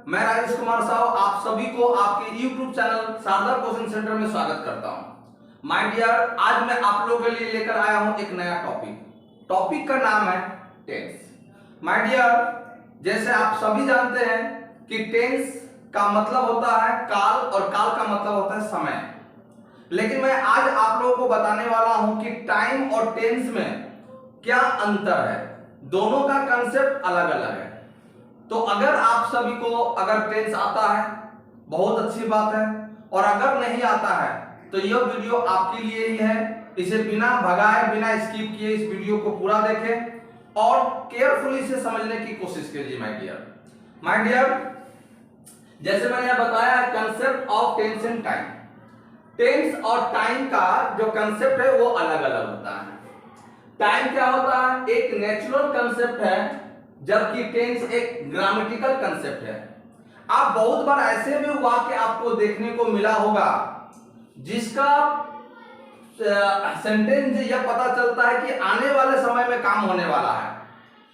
मैं राजेश कुमार साहू आप सभी को आपके YouTube channel Sharda coaching centre में स्वागत करता हूं। माय डियर, आज मैं आप लोगों के लिए लेकर आया हूं एक नया टॉपिक का नाम है टेंस। माय डियर, जैसे आप सभी जानते हैं कि टेंस का मतलब होता है काल और काल का मतलब होता है समय। लेकिन मैं आज आप लोगों को बताने वाला हूं कि टाइम और टेंस में क्या अंतर है, दोनों का कंसेप्ट अलग अलग है। तो अगर आप सभी को अगर टेंस आता है बहुत अच्छी बात है, और अगर नहीं आता है तो यह वीडियो आपके लिए ही है। इसे बिना भगाए बिना स्किप किए इस वीडियो को पूरा देखें और केयरफुली इसे समझने की कोशिश कीजिए। माय डियर, जैसे मैंने बताया concept of tense and time. Tense और टाइम का जो कंसेप्ट है वो अलग अलग होता है। टाइम क्या होता है, एक नेचुरल कंसेप्ट है, जबकि टेंस एक ग्रामेटिकल कंसेप्ट है। आप बहुत बार ऐसे भी वाक्य आपको देखने को मिला होगा जिसका सेंटेंस यह पता चलता है कि आने वाले समय में काम होने वाला है,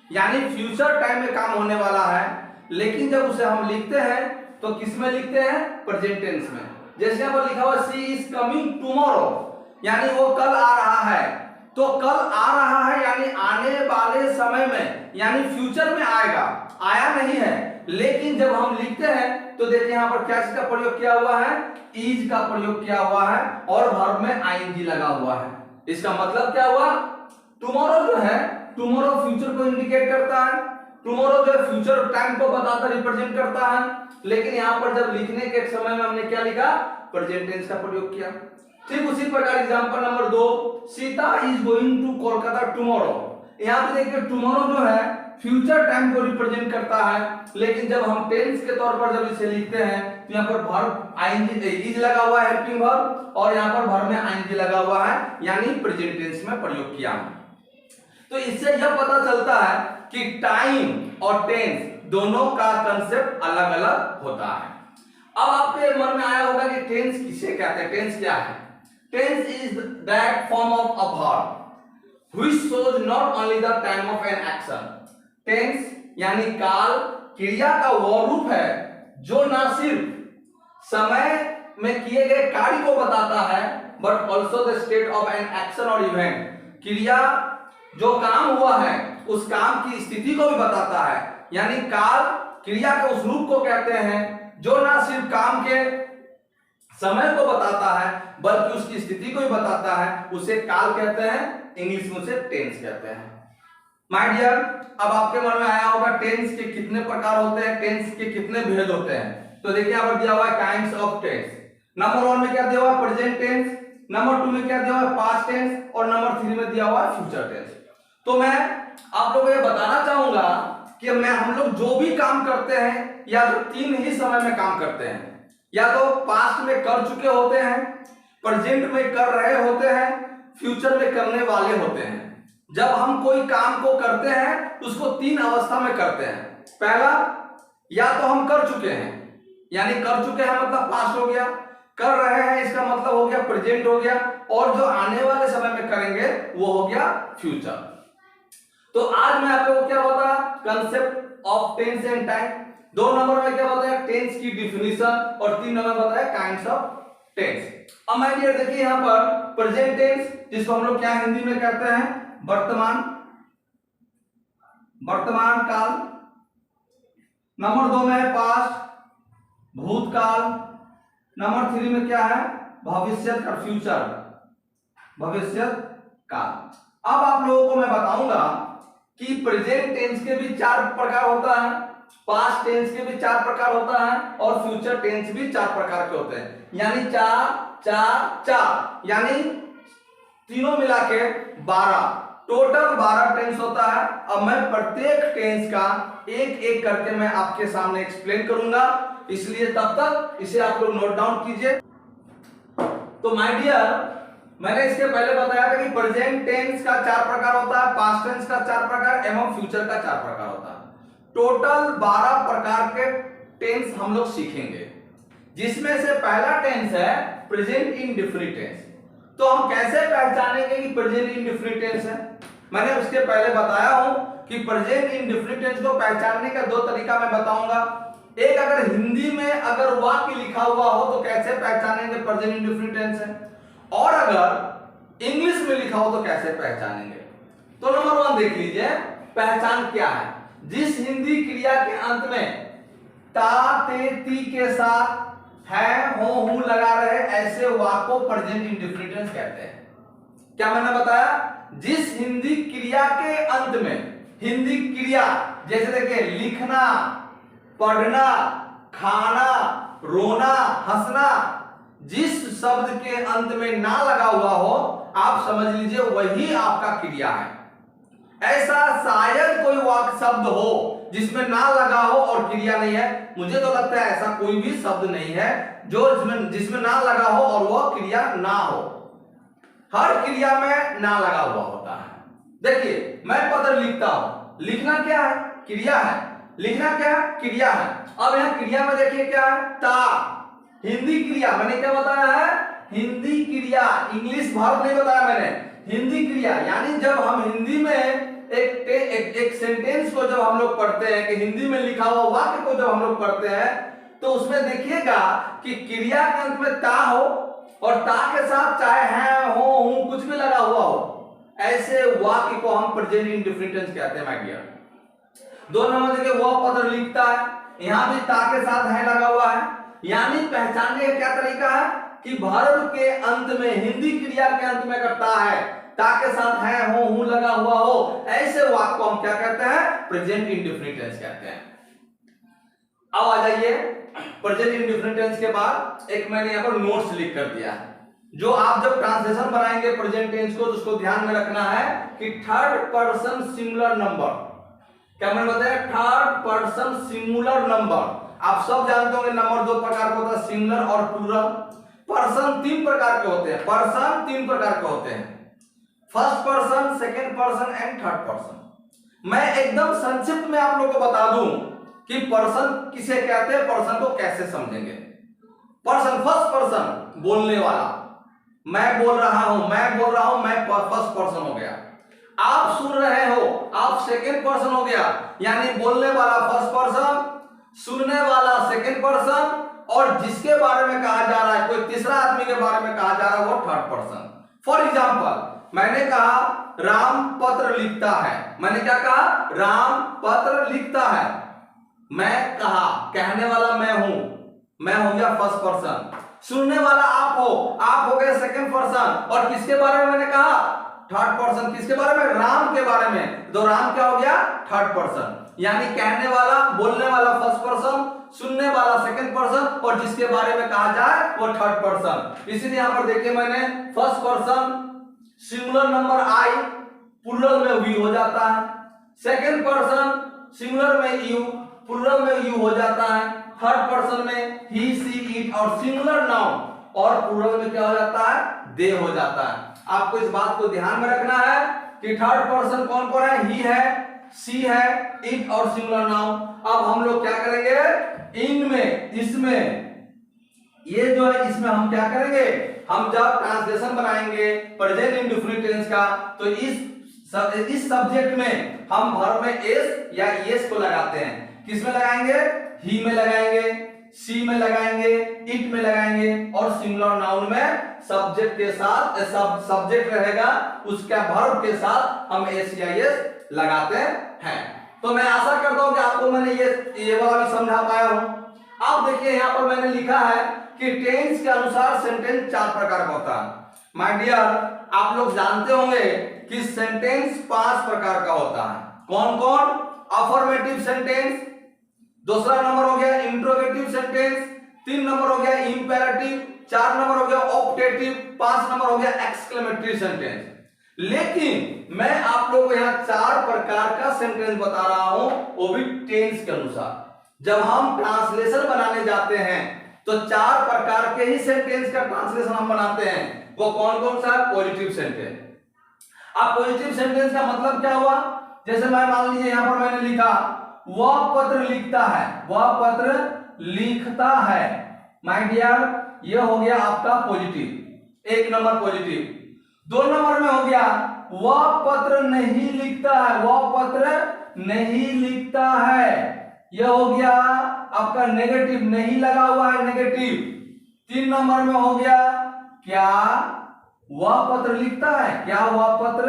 यानी फ्यूचर टाइम में काम होने वाला है, लेकिन जब उसे हम लिखते हैं तो किस में लिखते हैं, प्रेजेंट टेंस में। जैसे यहाँ पर लिखा हुआ सी इज कमिंग टुमारो, यानी वो कल आ रहा है। तो कल आ रहा है यानी आने वाले समय में, यानी फ्यूचर में आएगा, आया नहीं है। लेकिन जब हम लिखते हैं तो देखिए यहाँ पर क्या का प्रयोग किया हुआ है, इज का प्रयोग किया हुआ है और वर्ब में आईएनजी लगा हुआ है। इसका मतलब क्या हुआ, टुमारो जो है, टुमारो फ्यूचर को इंडिकेट करता है, टुमारो जो है फ्यूचर टाइम को बताता रिप्रेजेंट करता है। लेकिन यहाँ पर जब लिखने के समय में हमने क्या लिखा, प्रेजेंट टेंस का प्रयोग किया। ठीक उसी प्रकार example number 2, Sita is going to Kolkata tomorrow. यहाँ पे देखिए टुमारो जो है फ्यूचर टाइम को रिप्रेजेंट करता है, लेकिन जब हम टेंस के तौर पर जब इसे लिखते हैं तो यहाँ पर वर्ब आईएनजी इज लगा हुआ है, हेल्पिंग वर्ब, और यहाँ पर वर्ब में आईएनजी लगा हुआ है, यानी प्रेजेंट टेंस में प्रयोग किया। तो इससे यह पता चलता है कि टाइम और टेंस दोनों का कंसेप्ट अलग अलग होता है। अब आपके मन में आया होगा कि टेंस किसे कहते हैं, टेंस क्या है। Tense is that form of a verb which shows not only the time of an action. Tense यानी काल क्रिया का वह रूप है जो न सिर्फ समय में किए गए कार्य को बताता है, but also the state of an action or event. क्रिया जो काम हुआ है उस काम की स्थिति को भी बताता है, यानी काल क्रिया के उस रूप को कहते हैं जो न सिर्फ काम के समय को बताता है बल्कि उसकी स्थिति को भी बताता है, उसे काल कहते हैं, इंग्लिश में उसे टेंस कहते हैं। माय डियर, अब आपके मन में आया होगा टेंस के कितने प्रकार होते हैं, टेंस के कितने भेद होते हैं। तो देखिए यहाँ पर दिया हुआ है काइंड्स ऑफ टेंस। नंबर 1 में क्या दिया हुआ है, प्रेजेंट टेंस। नंबर 2 में क्या दिया हुआ है, पास्ट टेंस। और नंबर 3 में दिया हुआ है फ्यूचर टेंस। तो मैं आप लोगों को यह बताना चाहूंगा कि हम लोग जो भी काम करते हैं या तो 3 ही समय में काम करते हैं, या तो पास्ट में कर चुके होते हैं, प्रेजेंट में कर रहे होते हैं, फ्यूचर में करने वाले होते हैं। जब हम कोई काम को करते हैं उसको 3 अवस्था में करते हैं। पहला, या तो हम कर चुके हैं, यानी कर चुके हैं मतलब पास्ट हो गया, कर रहे हैं इसका मतलब हो गया प्रेजेंट हो गया, और जो आने वाले समय में करेंगे वो हो गया फ्यूचर। तो आज मैं आप लोगों को क्या बताया, concept of tense and time. 2 number में क्या बताया, टेंस की डिफिनीशन, और 3 नंबर में बताया काइंड्स ऑफ टेंस। अब माय डियर देखिए यहाँ पर प्रेजेंट टेंस, जिसको हम लोग क्या हिंदी में कहते हैं, वर्तमान काल। नंबर 2 में है पास्ट, भूतकाल। नंबर 3 में क्या है, भविष्य का, फ्यूचर, भविष्य काल। अब आप लोगों को मैं बताऊंगा कि प्रेजेंट टेंस के भी 4 प्रकार होता है, पास्ट टेंस के भी 4 प्रकार होता है, और फ्यूचर टेंस भी 4 प्रकार के होते हैं, यानी 4 यानी तीनों मिला के 12, टोटल 12 टेंस होता है। अब मैं प्रत्येक टेंस का एक एक करके मैं आपके सामने एक्सप्लेन करूंगा, इसलिए तब तक इसे आप लोग नोट डाउन कीजिए। तो माय डियर, मैंने इसके पहले बताया था कि प्रेजेंट टेंस का 4 प्रकार होता है, पास्ट टेंस का 4 प्रकार एवं फ्यूचर का 4 प्रकार होता है। टोटल 12 प्रकार के टेंस हम लोग सीखेंगे, जिसमें से पहला टेंस है प्रेजेंट इंडेफिनिट टेंस। तो हम कैसे पहचानेंगे कि प्रेजेंट इंडेफिनिट टेंस है, मैंने उसके पहले बताया हूं कि प्रेजेंट इंडेफिनिट टेंस को पहचानने का 2 तरीका मैं बताऊंगा। एक अगर हिंदी में अगर वाक्य लिखा हुआ हो तो कैसे पहचानेंगे प्रेजेंट इंडेफिनिट टेंस है, और अगर इंग्लिश में लिखा हो तो कैसे पहचानेंगे। तो नंबर 1 देख लीजिए, पहचान क्या है। जिस हिंदी क्रिया के अंत में ता ते ती के साथ है हो हूं लगा रहे ऐसे वाक्य को प्रेजेंट इंडेफिनिट टेंस कहते हैं। क्या मैंने बताया, जिस हिंदी क्रिया के अंत में, हिंदी क्रिया जैसे देखिए लिखना, पढ़ना, खाना, रोना, हंसना, जिस शब्द के अंत में ना लगा हुआ हो आप समझ लीजिए वही आपका क्रिया है। ऐसा शायद कोई वाक्य शब्द हो जिसमें ना लगा हो और क्रिया नहीं है, मुझे तो लगता है ऐसा कोई भी शब्द नहीं है जो जिसमें ना लगा हो और वह क्रिया ना हो। हर क्रिया में ना लगा हुआ होता है। देखिए मैं पत्र लिखता हूं, लिखना क्या है, क्रिया है, लिखना क्या है, क्रिया है। अब यहां क्रिया में देखिए क्या है, ता, हिंदी क्रिया, मैंने क्या बताया है, हिंदी क्रिया, इंग्लिश वर्ब नहीं बताया मैंने, हिंदी क्रिया। यानी जब हम हिंदी में एक सेंटेंस को जब हम लोग पढ़ते हैं कि हिंदी में लिखा हुआ वाक्य को जब हम लोग पढ़ते हैं तो उसमें देखिएगा कि क्रिया के अंत में ता हो और ता के साथ चाहे है हो हूं कुछ भी लगा हुआ हो, ऐसे वाक्य को हम प्रेजेंट इंडेफिनिट टेंस कहते हैं माय डियर। 2 नंबर देखिए, वह पत्र लिखता है, यहां भी ता के साथ है लगा हुआ है। यानी पहचानने का क्या तरीका है कि वर्ब के अंत में, हिंदी क्रिया के अंत में करता है, ता के साथ है हो हूं लगा हुआ हो, ऐसे वाक्य को हम क्या कहते हैं, प्रेजेंट इंडेफिनिट टेंस कहते हैं। अब आ जाइए प्रेजेंट इंडेफिनिट टेंस के बाद एक मैंने यहां पर नोट्स लिख कर दिया है, जो आप जब ट्रांसलेशन बनाएंगे प्रेजेंट टेंस को तो उसको ध्यान में रखना है कि थर्ड पर्सन सिंगुलर नंबर, क्या मैंने बताया, थर्ड पर्सन सिंगुलर नंबर। आप सब जानते होंगे नंबर 2 प्रकार का होता है, सिंगुलर और प्लूरल। पर्सन 3 प्रकार के होते हैं, पर्सन 3 प्रकार के होते हैं, first person, second person and third person. मैं एकदम संक्षिप्त में आप लोगों को बता दूं कि पर्सन किसे कहते हैं, पर्सन को कैसे समझेंगे। पर्सन, फर्स्ट पर्सन, बोलने वाला, मैं बोल रहा हूं, मैं फर्स्ट पर्सन हो गया। आप सुन रहे हो, आप सेकंड पर्सन हो गया, यानी बोलने वाला फर्स्ट पर्सन, सुनने वाला सेकंड पर्सन, और जिसके बारे में कहा जा रहा है, कोई तीसरा आदमी के बारे में कहा जा रहा है, वो थर्ड पर्सन। फॉर एग्जाम्पल मैंने कहा राम पत्र लिखता है, मैंने क्या कहा, राम पत्र लिखता है। मैं कहा, कहने वाला मैं हूं, मैं हो गया फर्स्ट पर्सन। सुनने वाला आप हो गए सेकंड पर्सन, और किसके बारे में मैंने कहा, थर्ड पर्सन। किसके बारे में, राम के बारे में, तो राम क्या हो गया, थर्ड पर्सन। यानी कहने वाला, बोलने वाला फर्स्ट पर्सन, सुनने वाला सेकंड पर्सन, और जिसके बारे में कहा जाए वो थर्ड पर्सन। इसीलिए यहां पर देखिए मैंने फर्स्ट पर्सन सिंगुलर नंबर आई, प्लूरल में वी हो जाता है, सेकंड पर्सन सिंगुलर में यू, प्लूरल में यू हो जाता है, थर्ड पर्सन में ही सी इट, और सिंगुलर नाउन और प्लूरल में क्या हो जाता है, दे हो जाता है। आपको इस बात को ध्यान में रखना है कि थर्ड पर्सन कौन कौन है, ही है, सी है, इट और सिंगुलर नाउन। अब हम लोग क्या करेंगे, इनमें, इसमें, ये जो है इसमें हम क्या करेंगे, हम जब ट्रांसलेशन बनाएंगे प्रेजेंट इंडेफिनिट टेंस का तो इस सब्जेक्ट में हम वर्ब में एस या एस को लगाते हैं। किस में लगाएंगे, ही में लगाएंगे, सी में लगाएंगे, इट में लगाएंगे, और सिंगुलर नाउन में सब्जेक्ट के साथ, सब्जेक्ट रहेगा उसका वर्ब के साथ हम एस या एस लगाते हैं। तो मैं आशा करता हूं कि आपको मैंने ये वाला भी समझा पाया हूं। अब देखिए यहां पर मैंने लिखा है कि टेंस के अनुसार सेंटेंस 4 प्रकार का होता है। माय डियर, आप लोग जानते होंगे कि सेंटेंस 5 प्रकार का होता है। कौन कौन, अफर्मेटिव सेंटेंस, दूसरा नंबर हो गया इंट्रोगेटिव सेंटेंस, 3 नंबर हो गया इंपेरेटिव, 4 नंबर हो गया ऑप्टेटिव, 5 नंबर हो गया एक्सक्लेमेटरी सेंटेंस। लेकिन मैं आप लोगों को यहाँ 4 प्रकार का सेंटेंस बता रहा हूं, वो भी टेंस के अनुसार। जब हम ट्रांसलेशन बनाने जाते हैं तो 4 प्रकार के ही सेंटेंस का ट्रांसलेशन हम बनाते हैं। वो कौन कौन सा है, पॉजिटिव सेंटेंस। अब पॉजिटिव सेंटेंस का मतलब क्या हुआ, जैसे मैं मान लीजिए यहां पर मैंने लिखा वह पत्र लिखता है, वह पत्र लिखता है। माय डियर, ये हो गया आपका पॉजिटिव, 1 नंबर पॉजिटिव। 2 नंबर में हो गया वह पत्र नहीं लिखता है, वह पत्र नहीं लिखता है। ये हो गया आपका नेगेटिव, नहीं लगा हुआ है नेगेटिव। 3 नंबर में हो गया क्या वह पत्र लिखता है, क्या वह पत्र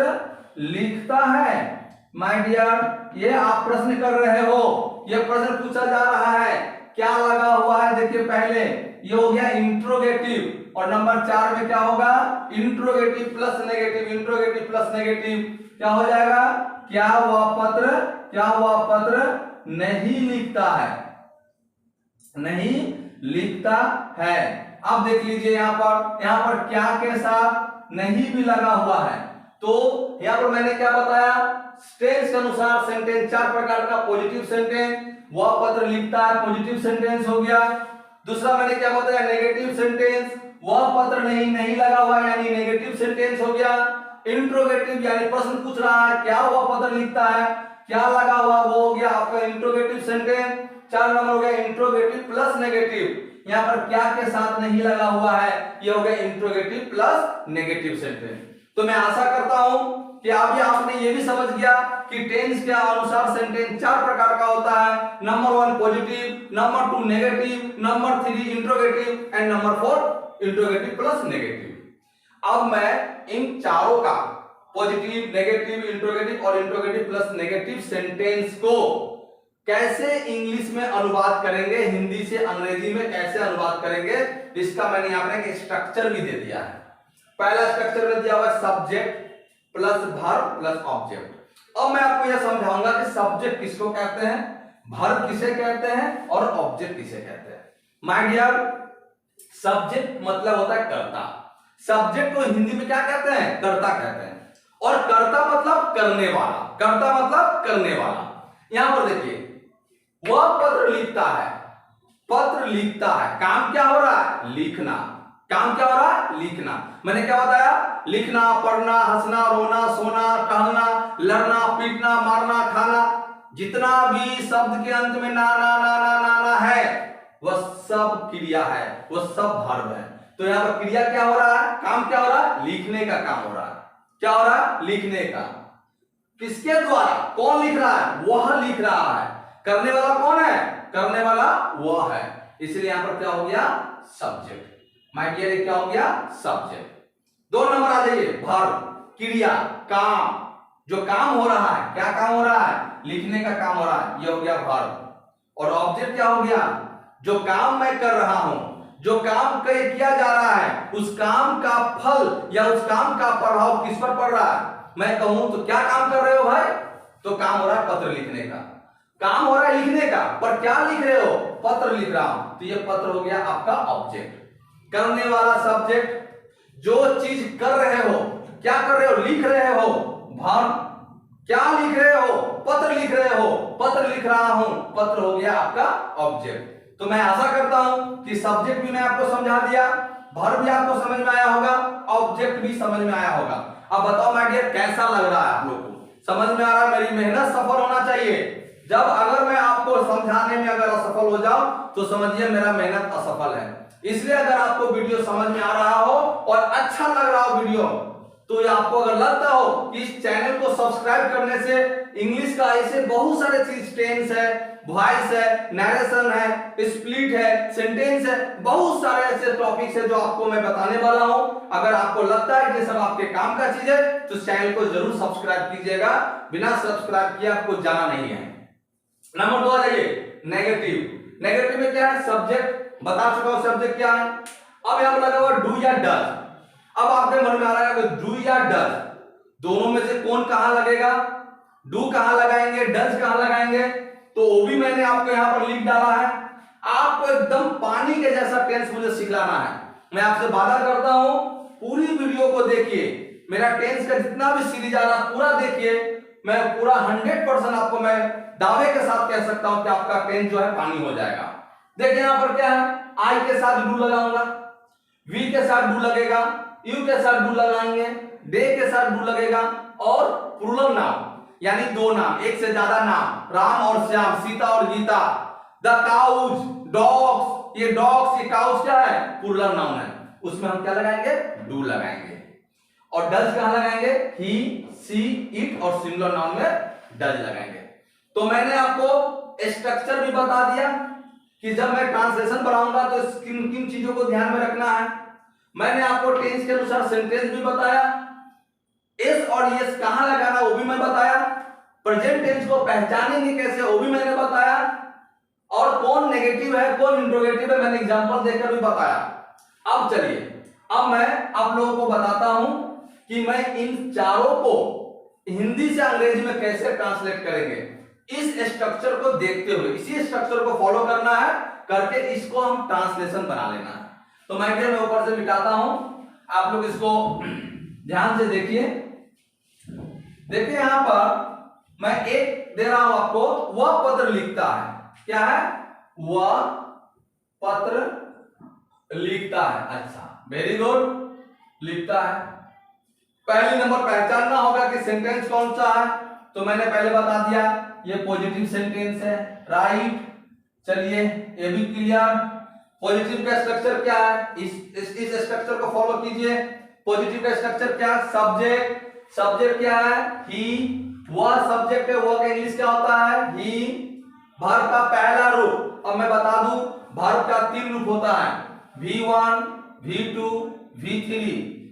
लिखता है। माय डियर, ये आप प्रश्न कर रहे हो, ये प्रश्न पूछा जा रहा है, क्या लगा हुआ है। देखिए पहले ये हो गया इंट्रोगेटिव, और नंबर 4 में क्या होगा, interrogative plus negative, interrogative plus negative क्या हो जाएगा, क्या वह पत्र नहीं लिखता है, नहीं लिखता है। अब देख लीजिए यहां पर क्या के साथ नहीं भी लगा हुआ है। तो यहां पर मैंने क्या बताया, टेंस के अनुसार सेंटेंस 4 प्रकार का, पॉजिटिव सेंटेंस, वह पत्र लिखता है, पॉजिटिव सेंटेंस हो गया। दूसरा मैंने क्या बताया, नेगेटिव सेंटेंस, वह पत्र नहीं लगा हुआ यानी नेगेटिव सेंटेंस हो गया। इंट्रोगेटिव यानी प्रश्न पूछ रहा है, क्या वह पत्र लिखता है, क्या लगा हुआ, वो हो गया आपका इंट्रोगेटिव सेंटेंस। 4 नंबर हो गया इंट्रोगेटिव प्लस नेगेटिव, यहां पर क्या के साथ नहीं लगा हुआ है, ये हो गया इंट्रोगेटिव प्लस नेगेटिव सेंटेंस। तो मैं आशा करता हूं कि अभी आपने ये भी समझ गया कि टेंस के अनुसार सेंटेंस 4 प्रकार का होता है। Number 1 positive, number 2 negative, number 3 interrogative and number 4 interrogative plus negative. अब मैं इन चारों का पॉजिटिव, नेगेटिव, इंट्रोगेटिव और इंट्रोगेटिव प्लस नेगेटिव सेंटेंस को कैसे इंग्लिश में अनुवाद करेंगे, हिंदी से अंग्रेजी में कैसे अनुवाद करेंगे, इसका मैंने यहां पर एक स्ट्रक्चर भी दे दिया है। पहला स्ट्रक्चर में दिया हुआ है subject plus verb plus object. अब मैं आपको यह समझाऊंगा कि सब्जेक्ट किसको कहते हैं, वर्ब किसे कहते हैं और ऑब्जेक्ट किसे कहते हैं। माय डियर, सब्जेक्ट मतलब होता है कर्ता, सब्जेक्ट को हिंदी में क्या कहते हैं, कर्ता कहते हैं, और कर्ता मतलब करने वाला, कर्ता मतलब करने वाला। यहां पर देखिए वह पत्र लिखता है, पत्र लिखता है, काम क्या हो रहा है, लिखना, काम क्या हो रहा है, लिखना। मैंने क्या बताया, लिखना, पढ़ना, हंसना, रोना, सोना, टहलना, लड़ना, पीटना, मारना, खाना, जितना भी शब्द के अंत में ना ना ना ना ना ना है वह सब क्रिया है, वह सब वर्ब है। तो यहां पर क्रिया क्या हो रहा है, काम क्या हो रहा है, लिखने का काम हो रहा है। क्या हो रहा है, लिखने का। किसके द्वारा, कौन लिख रहा है, वह लिख रहा है। करने वाला कौन है, करने वाला वह है, इसलिए यहां पर क्या हो गया, सब्जेक्ट। माय डियर, क्या हो गया, सब्जेक्ट। 2 नंबर आ जाइए, वर्ब, क्रिया, काम, जो काम हो रहा है, क्या काम हो रहा है, लिखने का काम हो रहा है, ये हो गया वर्ब। और ऑब्जेक्ट क्या हो गया, जो काम मैं कर रहा हूं, जो काम किया जा रहा है, उस काम का फल या उस काम का प्रभाव किस पर पड़ रहा है। मैं कहूं तो क्या काम कर रहे हो भाई, तो काम हो रहा है पत्र लिखने का, काम हो रहा है लिखने का, पर क्या लिख रहे हो, पत्र लिख रहा हूं, तो ये पत्र हो गया आपका ऑब्जेक्ट। करने वाला सब्जेक्ट, जो चीज कर रहे हो, क्या कर रहे हो, लिख रहे हो, वर्ब, क्या लिख रहे हो, पत्र लिख रहे हो, पत्र लिख रहा हूं, पत्र हो गया आपका ऑब्जेक्ट। तो मैं आशा करता हूं कि सब्जेक्ट भी मैं आपको समझा दिया, वर्ब भी आपको समझ में आया होगा, ऑब्जेक्ट भी समझ में आया होगा। अब बताओ माय डियर, कैसा लग रहा है आप लोग को, समझ में आ रहा है, मेरी मेहनत सफल होना चाहिए। जब अगर मैं आपको समझाने में अगर असफल हो जाऊं तो समझिए मेरा मेहनत असफल है। इसलिए अगर आपको वीडियो समझ में आ रहा हो और अच्छा लग रहा हो वीडियो, तो आपको अगर लगता हो कि इस चैनल को सब्सक्राइब करने से इंग्लिश का ऐसे बहुत सारे चीज, टेंस है, वॉइस है, नरेशन है, स्प्लिट है, सेंटेंस है, बहुत सारे ऐसे टॉपिक्स है जो आपको मैं बताने वाला हूं। अगर आपको लगता है कि सब आपके काम का चीज है तो चैनल को जरूर सब्सक्राइब कीजिएगा, बिना सब्सक्राइब किए आपको जाना नहीं है। नंबर 2 आ जाइए, नेगेटिव। नेगेटिव में क्या है, सब्जेक्ट, बता चुका हूं सब्जेक्ट क्या है। अब यहां पर लगा हुआ डू या डज। अब आपके मन में आ रहा है कि डू या डज, दोनों में से कौन कहां लगेगा, डू कहां लगाएंगे, डज कहां लगाएंगे, तो वो भी मैंने आपको यहां पर लिख डाला है। आपको एकदम पानी के जैसा टेंस मुझे सिखाना है। मैं आपसे वादा करता हूं, पूरी वीडियो को देखिए, मेरा टेंस का जितना भी सीरीज आ रहा पूरा देखिए, मैं पूरा 100% आपको मैं दावे के साथ कह सकता हूं कि आपका टेंस जो है पानी हो जाएगा। देखिए यहां पर क्या है, आई के साथ डू लगाऊंगा, वी के साथ डू लगेगा, यू के साथ डू लगाएंगे, डे के साथ डू लगेगा, और प्लूरल नाउन यानी 2 नाम, एक से ज्यादा नाम, राम और श्याम, सीता और गीता, द काउज, डॉग्स, ये डॉग्स, ये काउज क्या है, प्लूरल नाउन है, उसमें हम क्या लगाएंगे, डू लगाएंगे। और डज कहां लगाएंगे, ही, सी, इट, और सिंगुलर नाउन में डज लगाएंगे। तो मैंने आपको स्ट्रक्चर भी बता दिया कि जब मैं ट्रांसलेशन बनाऊंगा तो किन किन चीजों को ध्यान में रखना है। मैंने आपको टेंस के अनुसार सेंटेंस भी बताया, एस और यस कहां लगाना वो भी मैं बताया, प्रेजेंट टेंस को पहचानेंगे कैसे वो भी मैंने बताया, और कौन नेगेटिव है कौन इंट्रोगेटिव है मैंने एग्जांपल देकर भी बताया। अब चलिए, अब मैं आप लोगों को बताता हूं कि मैं इन चारों को हिंदी से अंग्रेजी में कैसे ट्रांसलेट करेंगे। इस स्ट्रक्चर को देखते हुए, इसी स्ट्रक्चर को फॉलो करना है, करके इसको हम ट्रांसलेशन बना लेना है। तो मैं ऊपर से मिटाता हूं, आप लोग इसको ध्यान से देखिए। देखिए यहां पर मैं एक दे रहा हूं आपको, वह पत्र लिखता है। क्या है? वह पत्र लिखता है। अच्छा, वेरी गुड, लिखता है। पहली नंबर पहचानना होगा कि सेंटेंस कौन सा है, तो मैंने पहले बता दिया ये पॉजिटिव सेंटेंस है, राइट। चलिए ये भी क्लियर। पॉजिटिव का स्ट्रक्चर क्या है, इस स्ट्रक्चर को फॉलो कीजिए। पॉजिटिव का स्ट्रक्चर क्या है? सब्जेक्ट। सब्जेक्ट क्या है? ही। वह सब्जेक्ट है, वह का इंग्लिश क्या होता है? ही। वर्ब का पहला रूप, अब मैं बता दूं वर्ब का 3 रूप होता है, V1, V2, V3,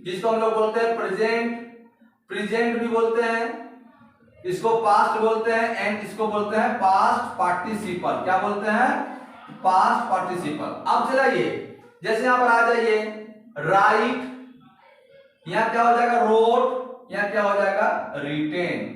जिसको हम लोग बोलते हैं प्रेजेंट, प्रेजेंट भी बोलते हैं, इसको पास्ट बोलते हैं, एंड इसको बोलते हैं पास्ट पार्टिसिपल। क्या बोलते हैं? Past participle. अब चलाइए, जैसे यहां पर आ जाइए, राइट, यहां क्या हो जाएगा? रोट, यहां क्या हो जाएगा? रिटेन।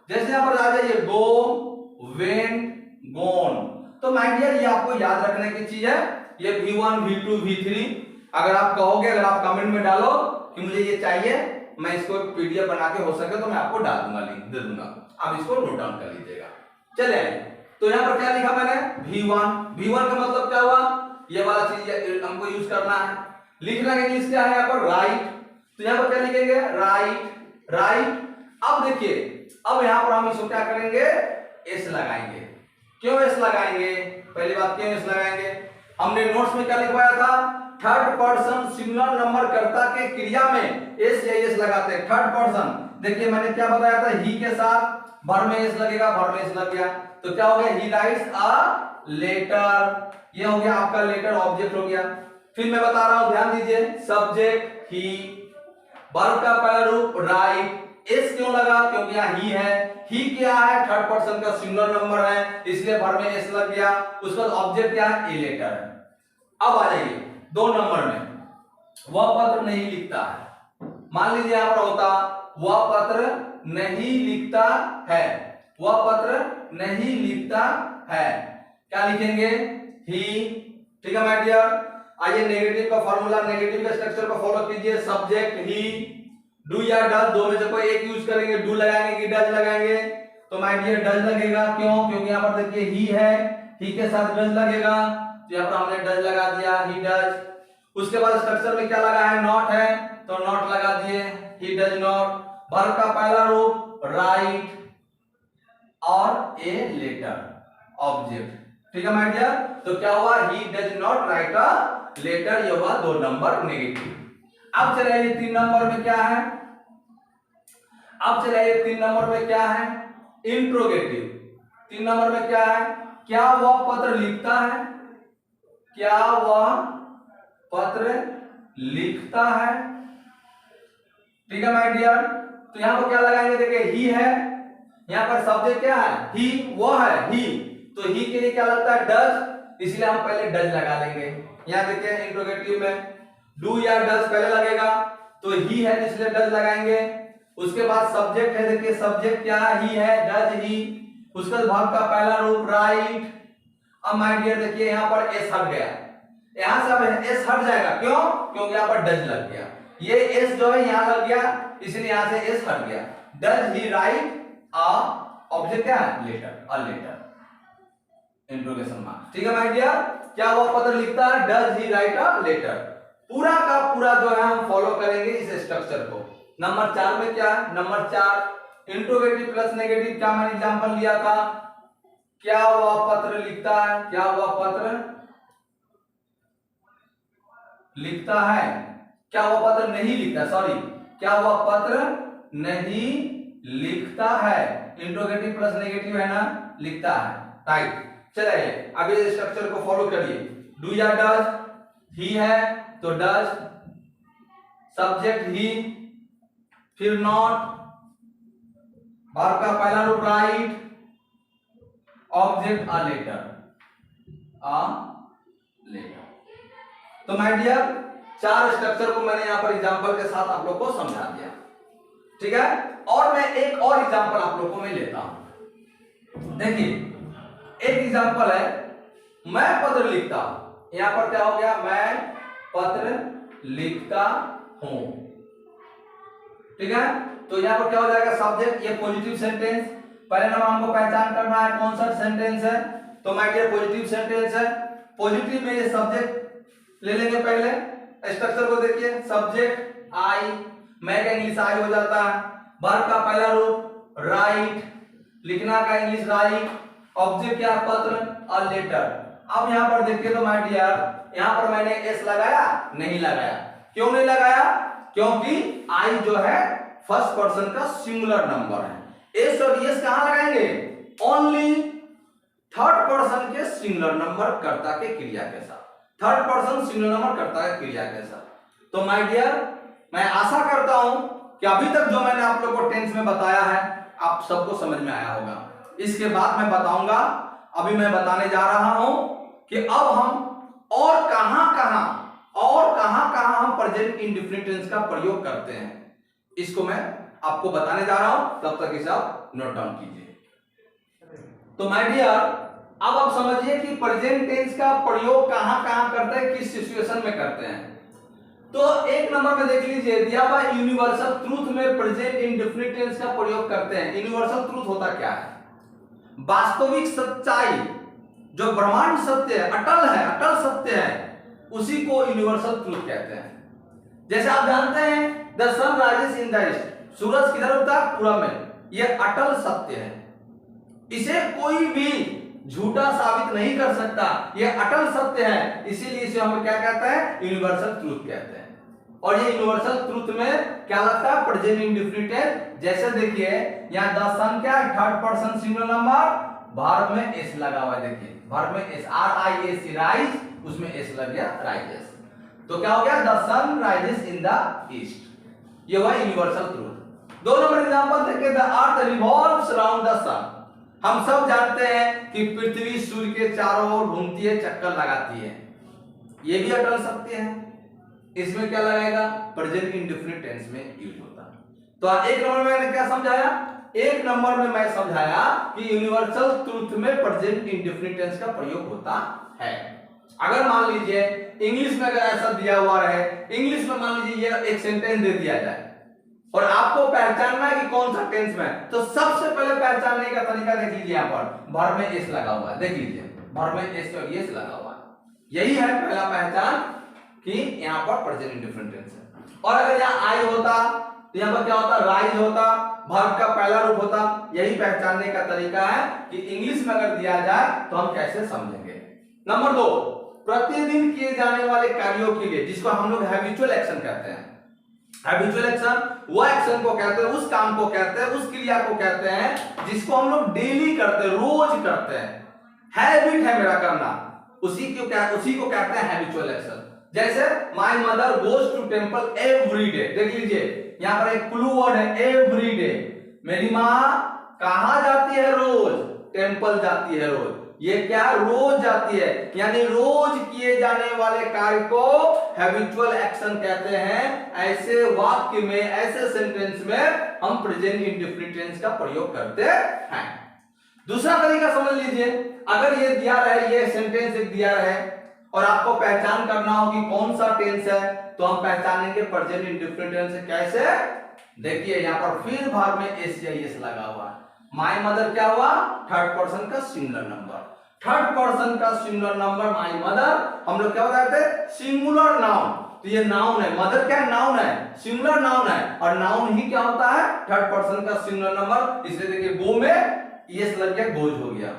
जैसे यहां पर आ जाइए, गो, वेंट, गोन। तो माय डियर, ये आपको याद रखने की चीज है, ये V1, V2, V3। अगर आप कहोगे, अगर आप कमेंट में डालो कि मुझे ये चाहिए, मैं इसको पीडीएफ बना के हो सके तो मैं आपको डाल दूंगा, लिंक दे दूंगा, आप इसको नोट डाउन कर लीजिएगा। चले, तो यहां पर क्या लिखा मैंने? V1। V1 का मतलब क्या हुआ? ये वाला चीज हमको यूज करना है। लिखना इंग्लिश क्या है यहां पर? राइट। तो यहां पर क्या लिखेंगे? Right, right. अब देखिए, अब यहां पर हम इसको क्या करेंगे? एस लगाएंगे। क्यों एस लगाएंगे? पहली बात, क्यों एस लगाएंगे? हमने नोट्स में क्या लिखवाया था? थर्ड पर्सन सिंगुलर नंबर कर्ता के क्रिया में एस या एस लगाते हैं। थर्ड पर्सन, देखिए मैंने क्या बताया था? ही के साथ वर्ब में एस लगेगा, वर्ब में एस लग गया, तो क्या हो गया? He writes a letter. ये हो गया आपका लेटर, ऑब्जेक्ट हो गया। फिर मैं बता रहा हूं, ध्यान दीजिए, सब्जेक्ट ही, वर्ब का पहला रूप राइट, एस क्यों लगा? क्योंकि यहां ही है। ही क्या है? थर्ड पर्सन का सिंगुलर नंबर है, इसलिए वर्ब में एस लग गया। उसका ऑब्जेक्ट क्या है? ए लेटर है। अब आ जाइए 2 नंबर में, वह पत्र नहीं लिखता है। मान लीजिए यहां पर होता, वह पत्र नहीं लिखता है, वह पत्र नहीं लिखता है, क्या लिखेंगे? ही। ठीक है माय डियर। आइए नेगेटिव का फॉर्मूला, नेगेटिव के स्ट्रक्चर को फॉलो कीजिए। सब्जेक्ट ही, डू या डज, दो में से कोई एक यूज करेंगे। डू लगाएंगे कि डज लगाएंगे? तो माय डियर डज लगेगा। क्यों? क्योंकि यहां पर देखिए ही है, ही के साथ डज लगेगा, तो यहां पर हमने डज लगा दिया, ही डज। उसके बाद स्ट्रक्चर में क्या लगा है? नॉट है, तो नॉट लगा दिए, ही डज नॉट। वर्ब का पहला रूप राइट और ए लेटर, ऑब्जेक्ट। ठीक है माय डियर। तो क्या हुआ? He does not write a letter, ये हुआ 2 नंबर नेगेटिव। अब चलिए 3 नंबर में क्या है? अब चलिए 3 नंबर में क्या है? इंट्रोगेटिव। 3 नंबर में क्या है? क्या वह पत्र लिखता है? क्या वह पत्र लिखता है? ठीक है माय डियर। तो यहां पर क्या लगाएंगे? देखिए ही है, यहां पर सब्जेक्ट क्या है? ही, वो है ही, तो ही के लिए क्या लगता है? डज, इसलिए हम पहले डज लगा लेंगे। यहां देखिए इंट्रोगेटिव में डू या डज पहले लगेगा, तो ही है इसलिए डज लगाएंगे। उसके बाद सब्जेक्ट है, देखिए सब्जेक्ट क्या है? ही है, डज ही। उसके बाद वर्ब का पहला रूप राइट। अब माय डियर देखिए यहां पर एस हट गया, यहां से अब एस हट जाएगा। क्यों? क्योंकि यहां पर डज लग गया, ये एस जो है यहां लग गया, इसलिए यहां से एस हट गया। Does he write a, object क्या है? Letter, a letter, interrogation mark. ठीक है माय डियर। क्या वो पत्र लिखता है? Does he write a letter. पूरा का पूरा जो है हम फॉलो करेंगे इस स्ट्रक्चर को। नंबर 4 में क्या है? नंबर 4 इंट्रोगेटिव प्लस नेगेटिव, क्या मैंने एग्जांपल लिया था? क्या वह पत्र लिखता है? क्या वह पत्र लिखता है? क्या वह पत्र नहीं लिखता? सॉरी, क्या वह पत्र नहीं लिखता है? इंट्रोगेटिव प्लस नेगेटिव है ना, लिखता है। राइट। चलिए अब इस स्ट्रक्चर को फॉलो करिए। डू या डज, ही है तो डज, सब्जेक्ट ही, फिर नॉट, वर्ब का पहला रूप write, object a letter, a letter. तो माय डियर, चार स्ट्रक्चर को मैंने यहां पर एग्जांपल के साथ आप लोग को समझा दिया, ठीक है। और मैं एक और एग्जांपल आप लोग को मैं लेता हूं। देखिए एक एग्जांपल है, मैं पत्र लिखता हूं। यहां पर क्या हो गया, मैं पत्र लिखता हूं, ठीक है। तो यहां पर क्या हो जाएगा, सब्जेक्ट, ये पॉजिटिव सेंटेंस। पहले नंबर हमको पहचान करना है कौन सा सेंटेंस है, तो माय डियर पॉजिटिव सेंटेंस है। पॉजिटिव में ये सब्जेक्ट ले लेंगे। पहले स्ट्रक्चर को देखिए, सब्जेक्ट आई, मैं का इंग्लिश आई हो जाता है, वर्ब का पहला रूप राइट, लिखना का इंग्लिश राइट, ऑब्जेक्ट क्या, पत्र, अ लेटर। अब यहां पर देखिए तो माय डियर, यहां पर मैंने एस लगाया, नहीं लगाया। क्यों नहीं लगाया, क्योंकि आई जो है फर्स्ट पर्सन का सिंगुलर नंबर है। एस और एस कहां लगाएंगे, ओनली थर्ड पर्सन के सिंगुलर नंबर कर्ता के क्रिया के साथ, थर्ड पर्सन सिंगुलर नंबर कर्ता के क्रिया के साथ। तो माय डियर, मैं आशा करता हूं कि अभी तक जो मैंने आप लोग को टेंस में बताया है आप सबको समझ में आया होगा। इसके बाद मैं बताऊंगा, अभी मैं बताने जा रहा हूं कि अब हम और कहां हम प्रेजेंट इंडेफिनिट टेंस का प्रयोग करते हैं, इसको मैं आपको बताने जा रहा हूं। तब तक इसे आप नोट डाउन कीजिए। तो माय डियर, अब आप समझिए कि प्रेजेंट टेंस का प्रयोग कहां करते हैं, किस सिचुएशन में करते हैं। तो एक नंबर में देख लीजिए, दिया हुआ यूनिवर्सल ट्रूथ में प्रेजेंट इंडेफिनिट टेंस का प्रयोग करते हैं। यूनिवर्सल ट्रूथ होता क्या है, वास्तविक सच्चाई, जो ब्रह्मांड सत्य है, अटल सत्य है, उसी को यूनिवर्सल ट्रूथ कहते हैं। जैसे आप जानते हैं the sun rises in the east, सूरज किधर उगता है, पूरब में, यह अटल सत्य है, इसे कोई भी झूठा साबित नहीं कर सकता, यह अटल सत्य है, इसीलिए इसे हम क्या कहते हैं, यूनिवर्सल ट्रूथ कहते हैं। और ये यूनिवर्सल ट्रूथ में क्या लगता है, प्रेजेंट इंडेफिनिट टेंस। जैसे देखिए यहां द सन क्या है, third person singular number, verb में एस लगा हुआ है, देखिए वर्ब में S, R I S, rise, उसमें एस लग गया, राइजेस। तो क्या हो गया, the sun rises in the east, ये हुआ यूनिवर्सल ट्रूथ। दो नंबर एग्जांपल देखिए, the earth revolves around the sun. हम सब जानते हैं कि पृथ्वी सूर्य के चारों ओर घूमती है, चक्कर लगाती है, ये भी अटल सत्य है। इसमें क्या लगेगा, प्रेजेंट इंडेफिनिट टेंस में यूज होता है। तो एक नंबर में मैंने क्या समझाया, एक नंबर में मैं समझाया कि यूनिवर्सल ट्रूथ में प्रेजेंट इंडेफिनिट टेंस का प्रयोग होता है। अगर मान लीजिए इंग्लिश में अगर ऐसा दिया हुआ रहे, इंग्लिश में मान लीजिए ये एक सेंटेंस दे दिया जाए और आपको पहचानना है कि कौन सा टेंस में, तो सबसे पहले पहचानने का तरीका देख लीजिए, यहां पर वर्ब में एस लगा हुआ है, देख लीजिए वर्ब में एस और एस लगा हुआ है, यही है पहला पहचान कि यहां पर प्रेजेंट इंडेफिनिट टेंस है। और अगर यहां आई होता तो यहां पर क्या होता, राइज होता, वर्ब का पहला रूप होता। यही पहचानने का तरीका है कि इंग्लिश में अगर दिया जाए तो हम कैसे समझेंगे। नंबर 2, प्रतिदिन किए जाने वाले कार्यों के लिए, जिसको हम लोग हैबिचुअल एक्शन कहते हैं। हैबिचुअल एक्शन वो एक्शन को कहते हैं, उस काम को कहते हैं, उस क्रिया को कहते हैं जिसको हम लोग डेली करते हैं, रोज करते हैं, हैबिट है मेरा करना, उसी को कहते हैं हैबिचुअल एक्शन। जैसे my mother goes to temple every day, देख लीजिए यहां पर एक क्लू वर्ड है, एवरी डे। मेरी माँ कहां जाती है, रोज, टेंपल जाती है रोज, ये क्या, रोज जाती है, यानी रोज किए जाने वाले कार्य को हैबिचुअल एक्शन कहते हैं। ऐसे वाक्य में, ऐसे सेंटेंस में हम प्रेजेंट इंडेफिनिट टेंस का प्रयोग करते हैं। दूसरा तरीका समझ लीजिए, अगर ये दिया रहे, ये सेंटेंस एक दिया रहे और आपको पहचान करना हो कि कौन सा टेंस है, तो हम पहचानेंगे प्रेजेंट इंडेफिनिट टेंस से। कैसे, देखिए यहां पर फिर वर्ब में एस या एस लगा हुआ है। माय मदर क्या हुआ, थर्ड पर्सन का सिंगुलर नंबर, थर्ड पर्सन का सिंगुलर नंबर माय मदर, हम लोग क्या बताते हैं, सिंगुलर नाउन। तो ये नाउन है, मदर क्या नाउन है, सिंगुलर नाउन है, और नाउन ही क्या होता है, थर्ड पर्सन का सिंगुलर नंबर। इसलिए देखिए गो में एस लग गया, गोज हो गया।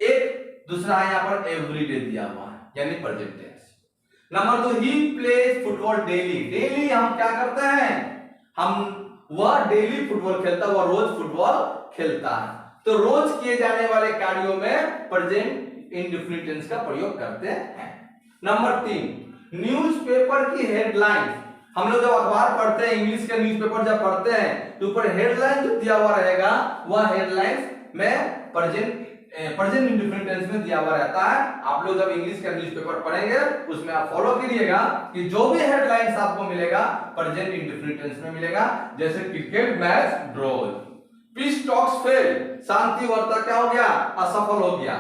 एक दूसरा है यहां पर एवरीडे दिया हुआ है, यानी present tense. Number 2, he plays football daily. Daily हम क्या करते हैं, हम वह डेली फुटबॉल खेलता है, वह रोज फुटबॉल खेलता है। तो रोज किए जाने वाले कार्यों में प्रेजेंट इंडेफिनिट टेंस का प्रयोग करते हैं। नंबर 3, न्यूज़पेपर की हेडलाइन। हम लोग जब अखबार पढ़ते हैं, इंग्लिश के न्यूज़पेपर जब पढ़ते हैं तो ऊपर हेडलाइन जो दिया हुआ रहेगा वह हेडलाइंस में प्रेजेंट इंडेफिनिट टेंस में दिया हुआ रहता है। आप लोग जब इंग्लिश का न्यूज़पेपर पढ़ेंगे उसमें आप फॉलो कीजिएगा कि जो भी हेडलाइंस आपको मिलेगा प्रेजेंट इंडेफिनिट टेंस में मिलेगा। जैसे cricket match draws, peace talks fail, शांति वार्ता क्या हो गया, असफल हो गया।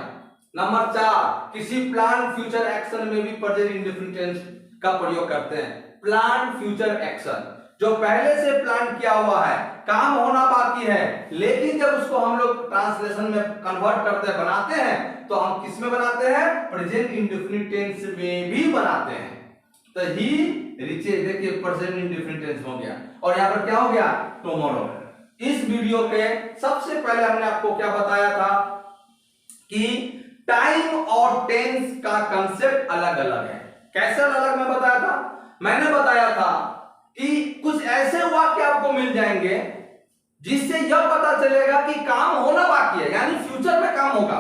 नंबर 4, किसी प्लान फ्यूचर एक्शन में भी प्रेजेंट इंडेफिनिट टेंस का प्रयोग करते हैं। प्लान फ्यूचर एक्शन, जो पहले से प्लान किया हुआ है, काम होना बाकी है, लेकिन जब उसको हम लोग ट्रांसलेशन में कन्वर्ट करते हैं, बनाते हैं, तो हम किस में बनाते हैं, प्रेजेंट इंडेफिनिट टेंस में भी बनाते हैं। तो ही रिचेज, देखिए प्रेजेंट इंडेफिनिट टेंस हो गया। और यहां पर क्या हो गया, टुमारो। इस वीडियो के सबसे पहले हमने आपको क्या बताया था कि टाइम और टेंस का कंसेप्ट अलग अलग है। कैसे अलग मैं बताया था, मैंने बताया था कि कुछ ऐसे वाक्य आपको मिल जाएंगे जिससे यह पता चलेगा कि काम होना बाकी है, यानी फ्यूचर में काम होगा,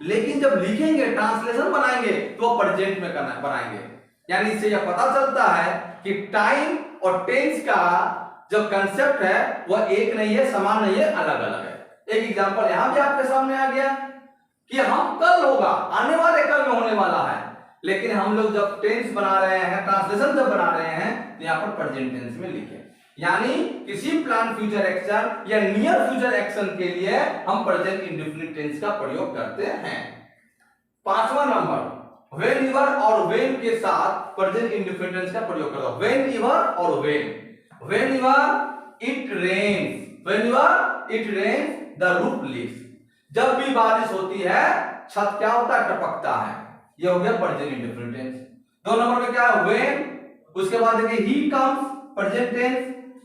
लेकिन जब लिखेंगे, ट्रांसलेशन बनाएंगे तो वो प्रेजेंट में करना बनाएंगे। यानी इससे यह पता चलता है कि टाइम और टेंस का जो कंसेप्ट है वह एक नहीं है, समान नहीं है, अलग अलग है। एक एग्जांपल यहां भी आपके सामने आ गया कि हम कल होगा, आने वाले कल में होने वाला है, लेकिन हम लोग जब टेंस बना रहे हैं, ट्रांसलेशन जब बना रहे हैं, तो यहां पर प्रेजेंट टेंस में लिखे। यानी किसी प्लान फ्यूचर एक्शन या नियर फ्यूचर एक्शन के लिए हम प्रेजेंट इंडेफिनिट टेंस का प्रयोग करते हैं। 5वां नंबर, व्हेन एवर और व्हेन के साथ प्रेजेंट इंडेफिनिट टेंस का प्रयोग करते हैं। व्हेन एवर और whenever it rains the roof leaks, जब भी बारिश होती है छत क्या होता है, टपकता है। ये हो गया प्रेजेंट इंडेफिनिट टेंस। 2 नंबर पे क्या है, व्हेन, उसके बाद देखिए he comes, present tense,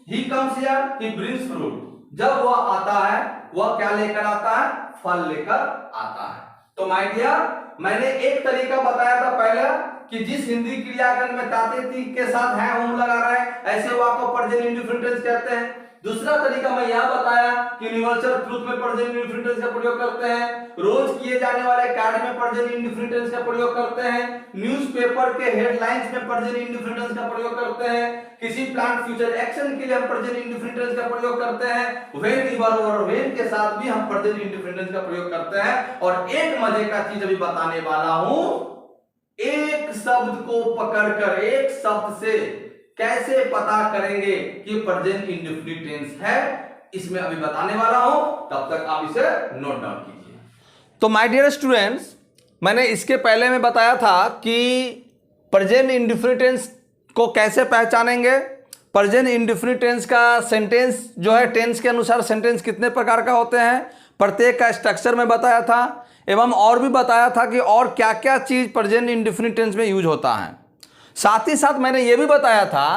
he comes here, he brings fruit, जब वह आता है वह क्या लेकर आता है, फल लेकर आता है। तो माय डियर, मैंने एक तरीका बताया था पहले कि जिस हिंदी क्रियागण में ताते ती के साथ है होम लगा रहा है, ऐसे वाक्य को प्रेजेंट इंडेफिनिट टेंस कहते हैं। दूसरा तरीका मैं यह बताया कि यूनिवर्सल ट्रुथ में प्रेजेंट इंडेफिनिट टेंस का प्रयोग करते हैं, रोज किए जाने वाले कार्य में प्रेजेंट इंडेफिनिट टेंस का प्रयोग करते हैं, न्यूज़पेपर के हेडलाइंस में प्रेजेंट इंडेफिनिट टेंस का प्रयोग करते हैं, किसी प्लान फ्यूचर एक्शन के लिए हम प्रेजेंट इंडेफिनिट टेंस का प्रयोग करते हैं, व्हेन एवर और व्हेन के साथ भी हम प्रेजेंट इंडेफिनिट टेंस का प्रयोग करते हैं। और एक मजे का चीज अभी बताने वाला हूं, एक शब्द को पकड़कर एक शब्द से कैसे पता करेंगे कि प्रेजेंट इंडेफिनिट टेंस है, इसमें अभी बताने वाला हूं, तब तक आप इसे नोट डाउन कीजिए। तो माय डियर स्टूडेंट्स, मैंने इसके पहले में बताया था कि प्रेजेंट इंडेफिनिट टेंस को कैसे पहचानेंगे। प्रेजेंट इंडेफिनिट टेंस का सेंटेंस जो है, टेंस के अनुसार सेंटेंस कितने प्रकार का होते हैं, प्रत्येक का स्ट्रक्चर में बताया था, एवं और भी बताया था कि और क्या क्या चीज प्रेजेंट इंडेफिनिट टेंस में यूज होता है। साथ ही साथ मैंने यह भी बताया था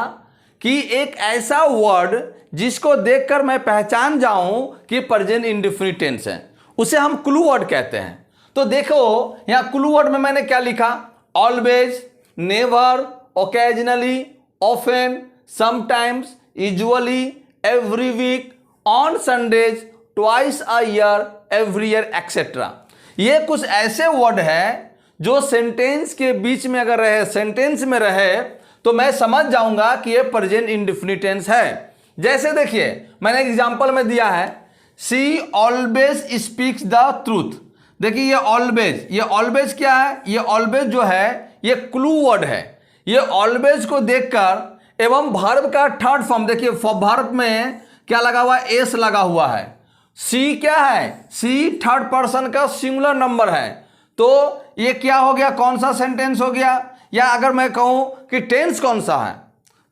कि एक ऐसा वर्ड जिसको देखकर मैं पहचान जाऊं कि प्रेजेंट इंडेफिनिट टेंस है, उसे हम क्लू वर्ड कहते हैं। तो देखो यहां क्लू वर्ड में मैंने क्या लिखा, always, never, occasionally, often, sometimes, usually, every week, on Sundays, twice a year, every year, etcetera. ये कुछ ऐसे वर्ड है जो सेंटेंस के बीच में अगर रहे, सेंटेंस में रहे, तो मैं समझ जाऊंगा कि ये प्रेजेंट इंडेफिनिट टेंस है। जैसे देखिए मैंने एग्जांपल में दिया है, she always speaks the truth. देखिए ये ऑलवेज क्या है, ये ऑलवेज जो है ये क्लू वर्ड है। ये ऑलवेज को देखकर एवं वर्ब का थर्ड फॉर्म, देखिए वर्ब में क्या लगा हुआ है, एस लगा हुआ है। सी क्या है, सी थर्ड पर्सन का सिंगुलर नंबर है, तो ये क्या हो गया, कौन सा सेंटेंस हो गया। या अगर मैं कहूं कि टेंस कौन सा है,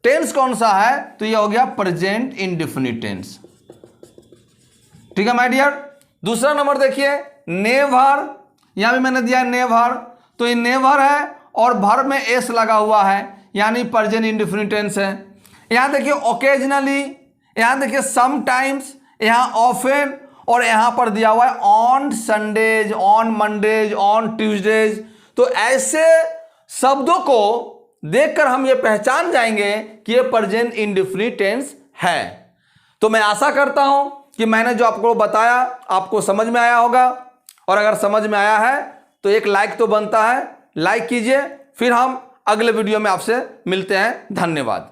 टेंस कौन सा है, तो ये हो गया प्रेजेंट इंडेफिनिट टेंस। ठीक है माय डियर। दूसरा नंबर देखिए नेवर, यहां भी मैंने दिया नेवर, तो ये नेवर है और वर्ब में एस लगा हुआ है, यानी प्रेजेंट इंडेफिनिट टेंस है। यहां देखिए ओकेजनली, यहां देखिए समटाइम्स, यहां ऑफन, और यहां पर दिया हुआ है on Sundays, on Mondays, on Tuesdays. तो ऐसे शब्दों को देखकर हम ये पहचान जाएंगे कि ये प्रेजेंट इंडेफिनिट टेंस है। तो मैं आशा करता हूं कि मैंने जो आपको बताया आपको समझ में आया होगा, और अगर समझ में आया है तो एक लाइक तो बनता है, लाइक कीजिए। फिर हम अगले वीडियो में आपसे मिलते हैं। धन्यवाद।